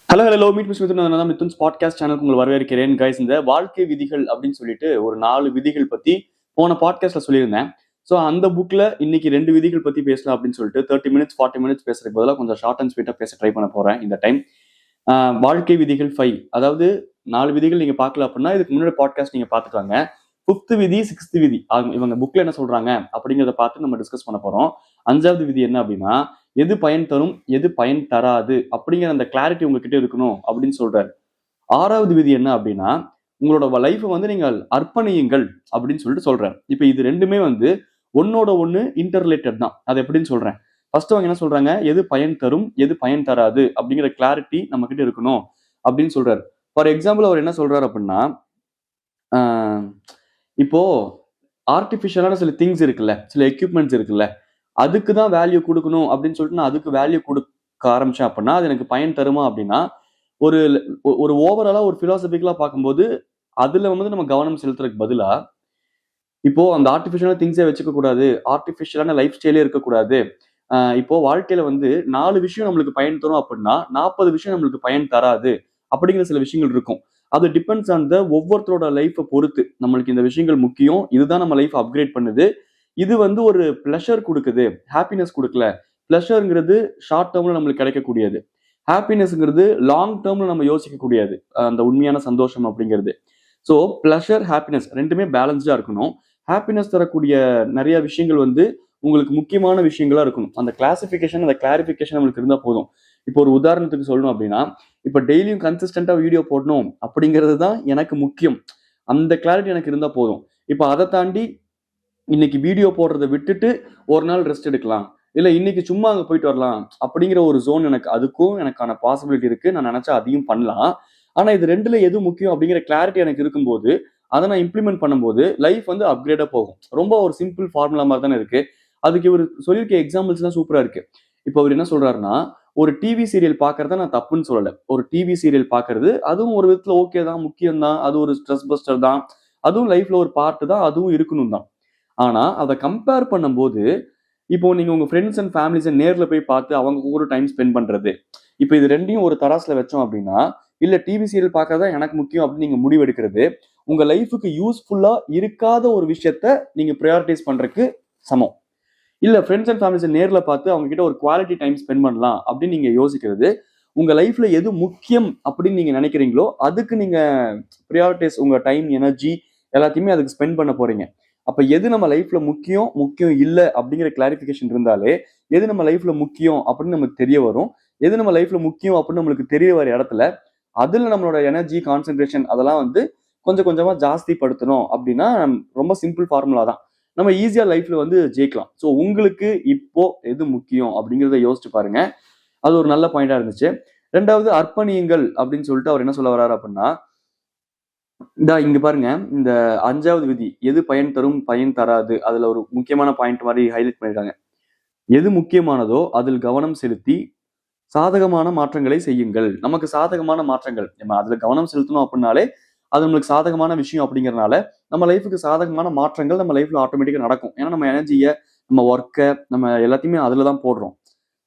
Hello meet மித்ுன் நான் Mithun's podcast சேனலுக்கு உங்களை வரவேற்கிறேன் கைஸ். இந்த வாழ்க்கை விதிகள் அப்படின்னு சொல்லிட்டு ஒரு 4 விதிகள் பத்தி போன பாட்காஸ்ட்ல சொல்லியிருந்தேன். ஸோ அந்த புக்ல இன்னைக்கு 2 விதிகள் பத்தி பேசலாம் அப்படின்னு சொல்லிட்டு 30 மினிட்ஸ் 40 மினிட்ஸ் பேசுறதுக்கு பதிலாக கொஞ்சம் ஷார்ட் அண்ட் ஸ்வீட்டா பேச ட்ரை பண்ண போறேன் இந்த டைம். வாழ்க்கை விதிகள் 5, அதாவது 4 விதிகள் நீங்க பார்க்கல அப்படின்னா இதுக்கு முன்னாடி பாட்காஸ்ட் நீங்க பார்த்துக்காங்க. 5th விதி 6th விதி இவங்க புக்ல என்ன சொல்றாங்க அப்படிங்கிறத பார்த்து நம்ம டிஸ்கஸ் பண்ண போறோம். 5வது விதி என்ன அப்படின்னா, எது பயன் தரும் எது பயன் தராது அப்படிங்கிற அந்த கிளாரிட்டி உங்ககிட்ட இருக்கணும் அப்படின்னு சொல்றாரு. 6வது விதி என்ன அப்படின்னா, உங்களோட லைஃபை வந்து நீங்கள் அர்ப்பணியுங்கள் அப்படின்னு சொல்லிட்டு சொல்றாரு. இப்ப இது ரெண்டுமே வந்து ஒன்னோட ஒண்ணு இன்டர்ரிலேட்டட் தான். அது எப்படின்னு சொல்றேன். ஃபர்ஸ்ட் அவங்க என்ன சொல்றாங்க, எது பயன் தரும் எது பயன் தராது அப்படிங்கிற கிளாரிட்டி நம்ம கிட்ட இருக்கணும் அப்படின்னு சொல்றாரு. ஃபார் எக்ஸாம்பிள் அவர் என்ன சொல்றாரு அப்படின்னா, இப்போ ஆர்டிபிஷியலான சில திங்ஸ் இருக்குல்ல, சில எக்யூப்மெண்ட்ஸ் இருக்குல்ல, அதுக்கு தான் வேல்யூ கொடுக்கணும் அப்படின்னு சொல்லிட்டு நான் அதுக்கு வேல்யூ கொடுக்க ஆரம்பிச்சேன் அப்படின்னா அது எனக்கு பயன் தருமா அப்படின்னா, ஒரு ஒரு ஓவராலா ஒரு பிலாசபிக்கலா பார்க்கும்போது அதுல வந்து நம்ம கவனம் செலுத்துறதுக்கு பதிலா, இப்போ அந்த ஆர்டிபிஷியலான திங்ஸே வச்சுக்க கூடாது, ஆர்டிபிஷியலான லைஃப் ஸ்டைலே இருக்கக்கூடாது. இப்போ வாழ்க்கையில வந்து 4 விஷயம் நம்மளுக்கு பயன் தரும் அப்படின்னா 40 விஷயம் நம்மளுக்கு பயன் தராது அப்படிங்கிற சில விஷயங்கள் இருக்கும். அது டிபெண்ட்ஸ் ஆன் த ஒவ்வொருத்தரோட லைஃப்பை பொறுத்து. நம்மளுக்கு இந்த விஷயங்கள் முக்கியம், இதுதான் நம்ம லைஃப் அப்கிரேட் பண்ணுது, இது வந்து ஒரு பிளஷர் கொடுக்குது, ஹாப்பினஸ் கொடுக்கல. பிளஷர்ங்கிறது ஷார்ட் டேர்ம்ல நம்மளுக்கு கிடைக்கக்கூடியது, ஹாப்பினஸ்ங்கிறது லாங் டேர்ம்ல நம்ம யோசிக்கக்கூடியது, அந்த உண்மையான சந்தோஷம் அப்படிங்கிறது. ஸோ பிளஷர் ஹாப்பினஸ் ரெண்டுமே பேலன்ஸ்டா இருக்கணும். ஹாப்பினஸ் தரக்கூடிய நிறைய விஷயங்கள் வந்து உங்களுக்கு முக்கியமான விஷயங்களா இருக்கணும். அந்த கிளாசிபிகேஷன் அந்த கிளாரிபிகேஷன் நம்மளுக்கு இருந்தால் போதும். இப்போ ஒரு உதாரணத்துக்கு சொல்லணும் அப்படின்னா, இப்போ டெய்லியும் கன்சிஸ்டண்டா வீடியோ போடணும் அப்படிங்கிறது தான் எனக்கு முக்கியம், அந்த கிளாரிட்டி எனக்கு இருந்தால் போதும். இப்போ அதை தாண்டி இன்னைக்கு வீடியோ போடுறதை விட்டுட்டு ஒரு நாள் ரெஸ்ட் எடுக்கலாம், இல்லை இன்னைக்கு சும்மா அங்கே போயிட்டு வரலாம் அப்படிங்கிற ஒரு ஜோன் எனக்கு, அதுக்கும் எனக்கான பாசிபிலிட்டி இருக்கு. நான் நினைச்சா அதையும் பண்ணலாம். ஆனா இது ரெண்டுல எது முக்கியம் அப்படிங்கிற கிளாரிட்டி எனக்கு இருக்கும்போது அதை நான் இம்ப்ளிமெண்ட் பண்ணும்போது லைஃப் வந்து அப்கிரேடா போகும். ரொம்ப ஒரு சிம்பிள் ஃபார்முலா மாதிரி தானே இருக்கு. அதுக்கு இவர் சொல்லியிருக்க எக்ஸாம்பிள்ஸ் தான் சூப்பரா இருக்கு. இப்போ அவர் என்ன சொல்றாருன்னா, ஒரு டிவி சீரியல் பாக்குறத நான் தப்புன்னு சொல்லல. ஒரு டிவி சீரியல் பாக்குறது அதுவும் ஒரு விதத்துல ஓகே தான், முக்கியம் தான், அது ஒரு ஸ்ட்ரெஸ் பஸ்டர் தான், அதுவும் லைஃப்ல ஒரு பார்ட் தான், அதுவும் இருக்கணும் தான். ஆனா அதை கம்பேர் பண்ணும்போது, இப்போ நீங்க உங்க ஃப்ரெண்ட்ஸ் அண்ட் ஃபேமிலிஸை நேர்ல போய் பார்த்து அவங்க கூட டைம் ஸ்பெண்ட் பண்றது, இப்போ இது ரெண்டையும் ஒரு தராசுல வச்சோம் அப்படின்னா, இல்ல டிவி சீரியல் பார்க்கறதா எனக்கு முக்கியம் அப்படின்னு நீங்க முடிவெடுக்கிறது உங்க லைஃபுக்கு யூஸ்ஃபுல்லா இருக்காத ஒரு விஷயத்த நீங்க ப்ரையாரிட்டைஸ் பண்றதுக்கு சமம். இல்ல ஃப்ரெண்ட்ஸ் அண்ட் ஃபேமிலிஸை நேர்ல பார்த்து அவங்க கிட்ட ஒரு குவாலிட்டி டைம் ஸ்பெண்ட் பண்ணலாம் அப்படின்னு நீங்க யோசிக்கிறது, உங்க லைஃப்ல எது முக்கியம் அப்படின்னு நீங்க நினைக்கிறீங்களோ அதுக்கு நீங்க ப்ரையாரிட்டைஸ், உங்க டைம் எனர்ஜி எல்லாத்தையுமே அதுக்கு ஸ்பெண்ட் பண்ண போறீங்க. அப்ப எது நம்ம லைஃப்ல முக்கியம் முக்கியம் இல்லை அப்படிங்கிற கிளாரிபிகேஷன் இருந்தாலே எது நம்ம லைஃப்ல முக்கியம் அப்படின்னு நமக்கு தெரிய வரும். எது நம்ம லைஃப்ல முக்கியம் அப்படின்னு நம்மளுக்கு தெரிய வர இடத்துல அதுல நம்மளோட எனர்ஜி கான்சென்ட்ரேஷன் அதெல்லாம் வந்து கொஞ்சம் கொஞ்சமா ஜாஸ்தி படுத்தணும் அப்படின்னா ரொம்ப சிம்பிள் ஃபார்முலா தான். நம்ம ஈஸியா லைஃப்ல வந்து ஜெயிக்கலாம். ஸோ உங்களுக்கு இப்போ எது முக்கியம் அப்படிங்கிறத யோசிச்சு பாருங்க. அது ஒரு நல்ல பாயிண்டா இருந்துச்சு. 2வது அர்ப்பணியுங்கள் அப்படின்னு சொல்லிட்டு அவர் என்ன சொல்ல வர்றாரு அப்படின்னா, இங்க பாருங்க, இந்த 5வது விதி எது பயன் தரும் பயன் தராது அதுல ஒரு முக்கியமான பாயிண்ட் மாதிரி ஹைலைட் பண்ணிருக்காங்க. எது முக்கியமானதோ அதில் கவனம் செலுத்தி சாதகமான மாற்றங்களை செய்யுங்கள். நமக்கு சாதகமான மாற்றங்கள் நம்ம அதுல கவனம் செலுத்தணும் அப்படின்னாலே அது நம்மளுக்கு சாதகமான விஷயம் அப்படிங்கறதுனால நம்ம லைஃபுக்கு சாதகமான மாற்றங்கள் நம்ம லைஃப்ல ஆட்டோமேட்டிக்கா நடக்கும். ஏன்னா நம்ம எனர்ஜியை, நம்ம ஒர்க்கை, நம்ம எல்லாத்தையுமே அதுலதான் போடுறோம்.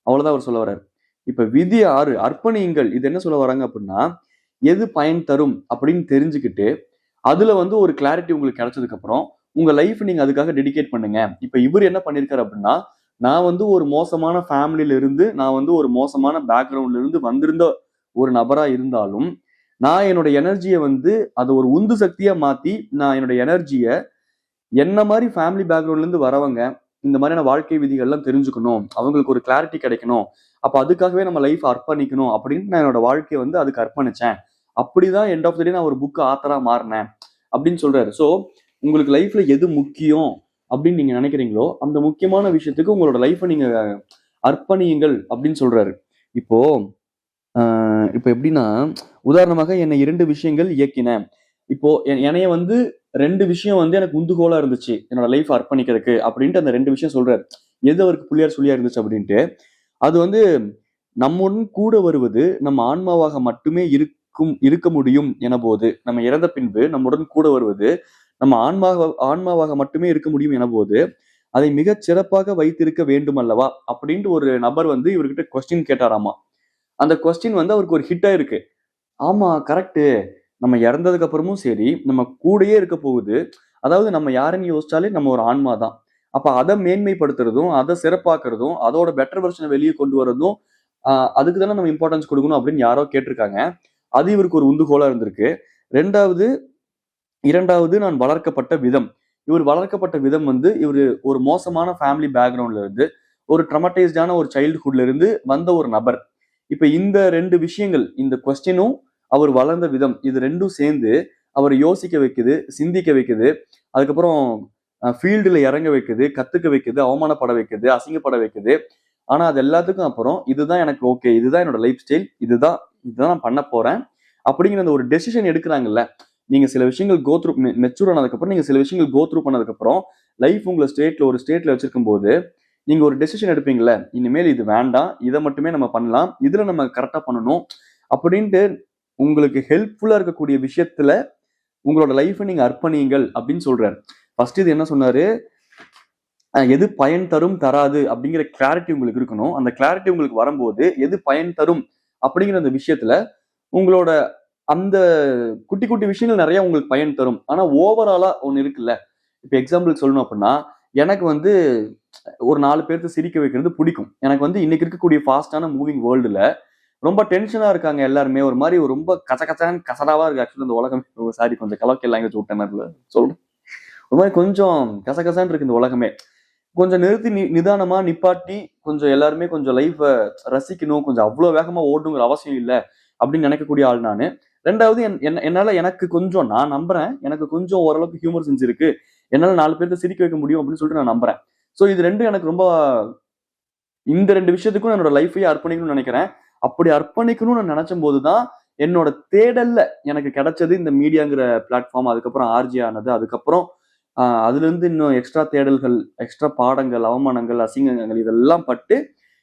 அவ்வளவுதான் அவர் சொல்ல வர்றாரு. இப்ப விதி 6 அர்ப்பணியுங்கள், இது என்ன சொல்ல வராங்க அப்படின்னா, எது பயன் தரும் அப்படின்னு தெரிஞ்சுக்கிட்டு அதுல வந்து ஒரு கிளாரிட்டி உங்களுக்கு கிடைச்சதுக்கு அப்புறம் உங்க லைஃப் நீங்க அதுக்காக டெடிகேட் பண்ணுங்க. இப்ப இவர் என்ன பண்ணிருக்காரு அப்படின்னா, நான் வந்து ஒரு மோசமான ஃபேமிலியில இருந்து, நான் வந்து ஒரு மோசமான பேக்ரவுண்ட்ல இருந்து வந்திருந்த ஒரு நபரா இருந்தாலும், நான் என்னோட எனர்ஜியை வந்து அதை ஒரு உந்து சக்தியா மாத்தி நான் என்னோட எனர்ஜியை என்ன மாதிரி ஃபேமிலி பேக்ரவுண்ட்ல இருந்து வரவங்க இந்த மாதிரியான வாழ்க்கை விதிகள்லாம் தெரிஞ்சுக்கணும், அவங்களுக்கு ஒரு கிளாரிட்டி கிடைக்கணும், அப்ப அதுக்காகவே நம்ம லைஃப் அர்ப்பணிக்கணும் அப்படின்னு நான் என்னோட வாழ்க்கையை வந்து அதுக்கு அர்ப்பணிச்சேன். அப்படிதான் எண்ட் ஆஃப் த டே நான் ஒரு புக் ஆத்தரா மாறினேன் அப்படின்னு சொல்றாரு. ஸோ உங்களுக்கு லைஃப்ல எது முக்கியம் அப்படின்னு நீங்க நினைக்கிறீங்களோ அந்த முக்கியமான விஷயத்துக்கு உங்களோட லைஃப்பை நீங்க அர்ப்பணியுங்கள் அப்படின்னு சொல்றாரு. இப்போ இப்போ எப்படின்னா, உதாரணமாக என்னை 2 விஷயங்கள் இயக்கின. இப்போ என்னைய வந்து 2 விஷயம் வந்து எனக்கு உந்துகோலா இருந்துச்சு என்னோட லைஃப் அர்ப்பணிக்கிறதுக்கு அப்படின்ட்டு அந்த 2 விஷயம் சொல்றாரு. எது அவருக்கு புள்ளியார் சொல்லியா இருந்துச்சு அப்படின்ட்டு. அது வந்து நம்முடன் கூட வருவது நம் ஆன்மாவாக மட்டுமே இருக்க முடியும் என போது, நம்ம இறந்த பின்பு நம்முடன் கூட வருவது நம்ம ஆன்மாவாக மட்டுமே இருக்க முடியும் என போது அதை மிகச் சிறப்பாக வைத்திருக்க வேண்டும் அல்லவா அப்படின்ட்டு ஒரு நபர் வந்து இவர்கிட்ட கொஸ்டின் கேட்டாராமா. அந்த கொஸ்டின் வந்து அவருக்கு ஒரு ஹிட் ஆயிருக்கு. ஆமா கரெக்ட். நம்ம இறந்ததுக்கு அப்புறமும் சரி, நம்ம கூடயே இருக்க போகுது. அதாவது நம்ம யாருன்னு யோசிச்சாலே நம்ம ஒரு ஆன்மா தான். அப்ப அத மேன்மைப்படுத்துறதும், அத சிறப்பாக்குறதும், அதோட பெட்டர் வெர்ஷன வெளிய கொண்டு வரதும், அ அதுக்கு தானே நம்ம இம்பார்ட்டன்ஸ் குடுக்கணும் அப்படின்னு யாரோ கேட்டிருக்காங்க. அது இவருக்கு ஒரு உந்துகோலா இருந்திருக்கு. 2வது 2வது நான் வளர்க்கப்பட்ட விதம். இவர் வளர்க்கப்பட்ட விதம் வந்து இவரு ஒரு மோசமான ஃபேமிலி பேக்ரவுண்ட்ல இருந்து, ஒரு ட்ராமடைஸ்டான ஒரு சைல்ட்ஹுட்ல இருந்து வந்த ஒரு நபர். இப்ப இந்த 2 விஷயங்கள், இந்த கொஸ்டினும், அவர் வளர்ந்த விதம், இது 2ம் சேர்ந்து அவர யோசிக்க வைக்குது, சிந்திக்க வைக்குது. அதுக்கப்புறம் ஃபீல்டுல இறங்க வைக்குது, கத்துக்க வைக்குது, அவமானப்பட வைக்குது, அசிங்கப்பட வைக்குது. ஆனா அது எல்லாத்துக்கும் அப்புறம், இதுதான் எனக்கு ஓகே. இதுதான் என்னோட லைஃப் ஸ்டைல். இதுதான் நான் பண்ண போறேன். அப்படிங்கிற அந்த ஒரு டெசிஷன் எடுக்குறாங்கல்ல. நீங்க சில விஷயங்கள் கோ த்ரூ மெச்சூர் ஆனதுக்கப்புறம், நீங்க சில விஷயங்கள் கோ த்ரூ பண்ணதுக்கப்புறம், லைஃப் உங்கள ஒரு ஸ்டேட்ல வச்சிருக்கும்போது, நீங்க ஒரு டெசிஷன் எடுப்பீங்கல்ல. இனிமேல் இது வேண்டாம். இத மட்டுமே நம்ம பண்ணலாம். இதுல நம்ம கரெக்ட்டா பண்ணணும். அப்படின்ட்டு உங்களுக்கு ஹெல்ப்ஃபுல்லா இருக்கக்கூடிய விஷயத்துல உங்களோட லைஃப்ப நீங்க அர்ப்பணியுங்கள் அப்படின்னு சொல்றாரு. ஃபர்ஸ்ட் இது என்ன சொன்னாரு? எது பயன் தரும், தராது அப்படிங்கிற கிளாரிட்டி உங்களுக்கு இருக்கணும். அந்த கிளாரிட்டி உங்களுக்கு வரும்போது, எது பயன் தரும் அப்படிங்கிற அந்த விஷயத்துல, உங்களோட அந்த குட்டி, குட்டி விஷயங்கள் நெறைய உங்களுக்கு பயன் தரும். ஆனா ஓவராலா ஒண்ணு இருக்குல்ல. இப்ப எக்ஸாம்பிள்க்கு சொல்லணும் அப்படின்னா, எனக்கு வந்து ஒரு 4 பேர்த்த சிரிக்க வைக்கிறது பிடிக்கும். எனக்கு வந்து இன்னைக்கு இருக்கக்கூடிய ஃபாஸ்ட்டான மூவிங் வேர்ல்டுல ரொம்ப டென்ஷனா இருக்காங்க எல்லாருமே. ஒரு மாரி ரொம்ப கச்ச கச்சான்னு கசடாவா இருக்கு ஆக்சுவலா இந்த உலகம். சாரி கொஞ்சம் கலோக்கியல் லாங்குவேஜ் விட்டேன் நடுவுல. சொல்றேன். ஒரு மாரி கொஞ்சம் கசகசன்னு இருக்கு இந்த உலகமே. கொஞ்சம் நிறுத்தி நிதானமா நிப்பாட்டி கொஞ்சம் எல்லாருமே கொஞ்சம் லைஃப ரசிக்கணும். கொஞ்சம் அவ்ளோ வேகமா ஓடணுங்கிற அவசியம் இல்ல. அப்படின்னு நினைக்கக்கூடிய ஆள் நானு. 2வது என்னால எனக்கு கொஞ்சம் நான் நம்புறேன். எனக்கு கொஞ்சம் ஓரளவுக்கு ஹியூமர் சென்ஸ் இருக்கு. என்னால 4 பேர்த்த சிரிக்க வைக்க முடியும் அப்படின்னு சொல்லிட்டு நான் நம்புறேன். சோ இது 2ம் எனக்கு ரொம்ப இந்த 2 விஷயத்துக்கும் என்னோட லைஃபையே அர்ப்பணிக்கணும்னு நினைக்கிறேன். அப்படி அர்ப்பணிக்கணும்னு நான் நினைச்சம்போது தான், என்னோட தேடல்ல எனக்கு கிடைச்சது இந்த மீடியாங்கிற பிளாட்ஃபார்ம். அதுக்கப்புறம் ஆர்ஜே ஆனது. அதுக்கப்புறம் அதிலிருந்து இன்னும் எக்ஸ்ட்ரா தேடல்கள், எக்ஸ்ட்ரா பாடங்கள், அவமானங்கள், அசிங்கங்கள் இதெல்லாம் பட்டு,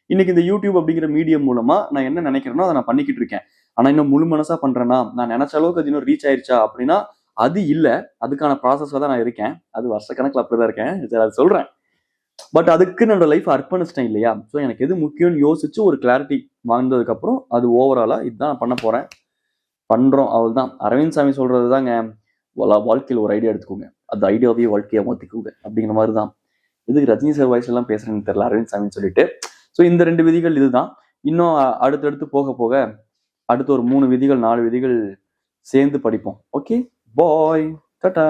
இன்னைக்கு இந்த யூடியூப் அப்படிங்கிற மீடியம் மூலமா நான் என்ன நினைக்கிறேனோ, அத நான் பண்ணிக்கிட்டு இருக்கேன். ஆனா இன்னும் முழு மனசா பண்றேனா? நான் நினைச்ச அளவுக்கு அது இன்னும் ரீச் ஆயிருச்சா? அப்படின்னா, அது இல்ல. அதுக்கான ப்ராசஸ்ல தான் நான் இருக்கேன். அது வருஷக்கணக்குல அப்படிதான் இருக்கேன். சரி அத சொல்றேன். பட் அதுக்கு என்னோட லைஃப் அர்ப்பணிச்சிட்டேன் இல்லையா? சோ எனக்கு எது முக்கியம்னு யோசிச்சு ஒரு கிளாரிட்டி வந்ததுக்கு அப்புறம், அது ஓவராலா இதுதான் நான் பண்ண போறேன். பண்றோம் அவ்வளவுதான். அரவிந்த் சாமி சொல்றது தாங்க. வாழ்க்கையில ஒரு ஐடியா எடுத்துக்கோங்க. அந்த ஐடியாவையே வாழ்க்கையா மாத்திக்கோங்க. அப்படிங்கிற மாதிரி தான். எதுக்கு ரஜினி சார் வாய்ஸ்ல எல்லாம் பேசுறேன்னு தெரியல அரவிந்த் சாமின்னு சொல்லிட்டு. சோ இந்த 2 விதிகள் இதுதான். இன்னும் அடுத்தடுத்து போக போக அடுத்து ஒரு 3 விதிகள், 4 விதிகள் சேர்ந்து படிப்போம். ஓகே. பாய். டாடா.